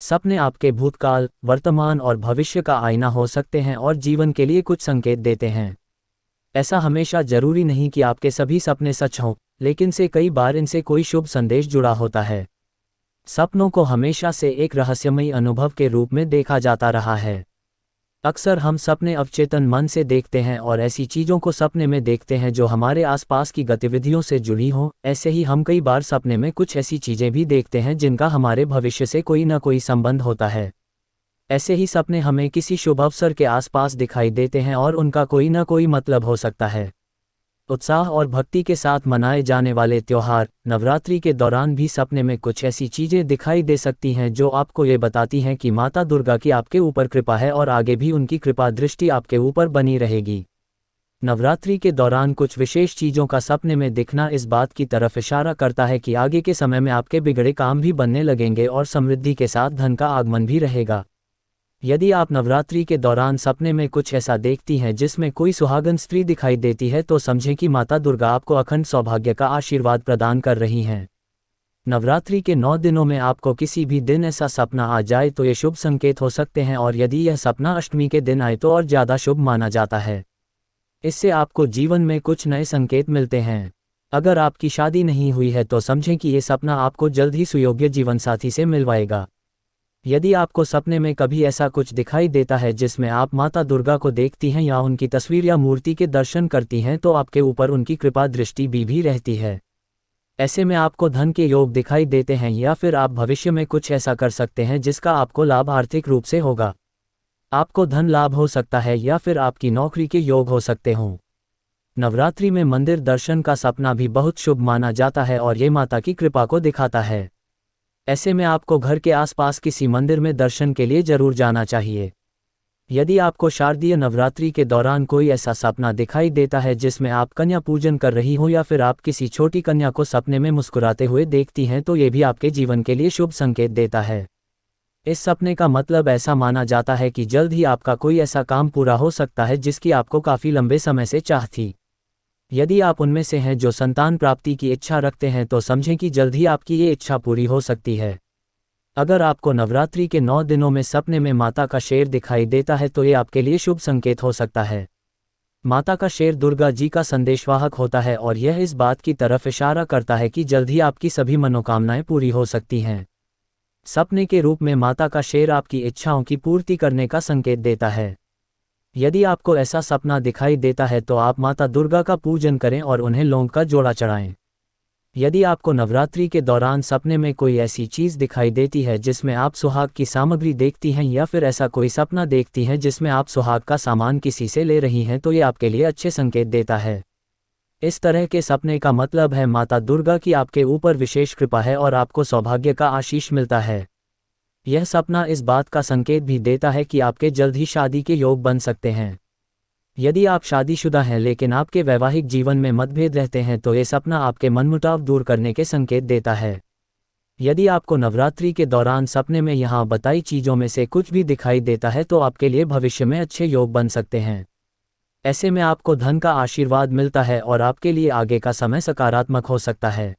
सपने आपके भूतकाल, वर्तमान और भविष्य का आईना हो सकते हैं और जीवन के लिए कुछ संकेत देते हैं। ऐसा हमेशा जरूरी नहीं कि आपके सभी सपने सच हों, लेकिन से कई बार इनसे कोई शुभ संदेश जुड़ा होता है। सपनों को हमेशा से एक रहस्यमयी अनुभव के रूप में देखा जाता रहा है। अक्सर हम सपने अवचेतन मन से देखते हैं और ऐसी चीज़ों को सपने में देखते हैं जो हमारे आसपास की गतिविधियों से जुड़ी हों। ऐसे ही हम कई बार सपने में कुछ ऐसी चीज़ें भी देखते हैं जिनका हमारे भविष्य से कोई न कोई संबंध होता है। ऐसे ही सपने हमें किसी शुभ अवसर के आसपास दिखाई देते हैं और उनका कोई न कोई मतलब हो सकता है। उत्साह और भक्ति के साथ मनाए जाने वाले त्योहार नवरात्रि के दौरान भी सपने में कुछ ऐसी चीज़ें दिखाई दे सकती हैं जो आपको ये बताती हैं कि माता दुर्गा की आपके ऊपर कृपा है और आगे भी उनकी कृपा दृष्टि आपके ऊपर बनी रहेगी। नवरात्रि के दौरान कुछ विशेष चीज़ों का सपने में दिखना इस बात की तरफ इशारा करता है कि आगे के समय में आपके बिगड़े काम भी बनने लगेंगे और समृद्धि के साथ धन का आगमन भी रहेगा। यदि आप नवरात्रि के दौरान सपने में कुछ ऐसा देखती हैं जिसमें कोई सुहागन स्त्री दिखाई देती है तो समझें कि माता दुर्गा आपको अखंड सौभाग्य का आशीर्वाद प्रदान कर रही हैं। नवरात्रि के 9 दिनों में आपको किसी भी दिन ऐसा सपना आ जाए तो ये शुभ संकेत हो सकते हैं और यदि यह सपना अष्टमी के दिन आए तो और ज़्यादा शुभ माना जाता है। इससे आपको जीवन में कुछ नए संकेत मिलते हैं। अगर आपकी शादी नहीं हुई है तो समझें कि ये सपना आपको जल्द ही सुयोग्य जीवनसाथी से मिलवाएगा। यदि आपको सपने में कभी ऐसा कुछ दिखाई देता है जिसमें आप माता दुर्गा को देखती हैं या उनकी तस्वीर या मूर्ति के दर्शन करती हैं तो आपके ऊपर उनकी कृपा दृष्टि भी रहती है। ऐसे में आपको धन के योग दिखाई देते हैं या फिर आप भविष्य में कुछ ऐसा कर सकते हैं जिसका आपको लाभ आर्थिक रूप से होगा। आपको धन लाभ हो सकता है या फिर आपकी नौकरी के योग हो सकते हों। नवरात्रि में मंदिर दर्शन का सपना भी बहुत शुभ माना जाता है और ये माता की कृपा को दिखाता है। ऐसे में आपको घर के आसपास किसी मंदिर में दर्शन के लिए जरूर जाना चाहिए। यदि आपको शारदीय नवरात्रि के दौरान कोई ऐसा सपना दिखाई देता है जिसमें आप कन्या पूजन कर रही हो या फिर आप किसी छोटी कन्या को सपने में मुस्कुराते हुए देखती हैं तो ये भी आपके जीवन के लिए शुभ संकेत देता है। इस सपने का मतलब ऐसा माना जाता है कि जल्द ही आपका कोई ऐसा काम पूरा हो सकता है जिसकी आपको काफ़ी लंबे समय से चाह थी। यदि आप उनमें से हैं जो संतान प्राप्ति की इच्छा रखते हैं तो समझें कि जल्द ही आपकी ये इच्छा पूरी हो सकती है। अगर आपको नवरात्रि के 9 दिनों में सपने में माता का शेर दिखाई देता है तो ये आपके लिए शुभ संकेत हो सकता है। माता का शेर दुर्गा जी का संदेशवाहक होता है और यह इस बात की तरफ इशारा करता है कि जल्द ही आपकी सभी मनोकामनाएं पूरी हो सकती हैं। सपने के रूप में माता का शेर आपकी इच्छाओं की पूर्ति करने का संकेत देता है। यदि आपको ऐसा सपना दिखाई देता है तो आप माता दुर्गा का पूजन करें और उन्हें लौंग का जोड़ा चढ़ाएं। यदि आपको नवरात्रि के दौरान सपने में कोई ऐसी चीज़ दिखाई देती है जिसमें आप सुहाग की सामग्री देखती हैं या फिर ऐसा कोई सपना देखती हैं जिसमें आप सुहाग का सामान किसी से ले रही हैं तो ये आपके लिए अच्छे संकेत देता है। इस तरह के सपने का मतलब है माता दुर्गा की आपके ऊपर विशेष कृपा है और आपको सौभाग्य का आशीष मिलता है। यह सपना इस बात का संकेत भी देता है कि आपके जल्द ही शादी के योग बन सकते हैं। यदि आप शादीशुदा हैं लेकिन आपके वैवाहिक जीवन में मतभेद रहते हैं तो ये सपना आपके मनमुटाव दूर करने के संकेत देता है। यदि आपको नवरात्रि के दौरान सपने में यहाँ बताई चीज़ों में से कुछ भी दिखाई देता है तो आपके लिए भविष्य में अच्छे योग बन सकते हैं। ऐसे में आपको धन का आशीर्वाद मिलता है और आपके लिए आगे का समय सकारात्मक हो सकता है।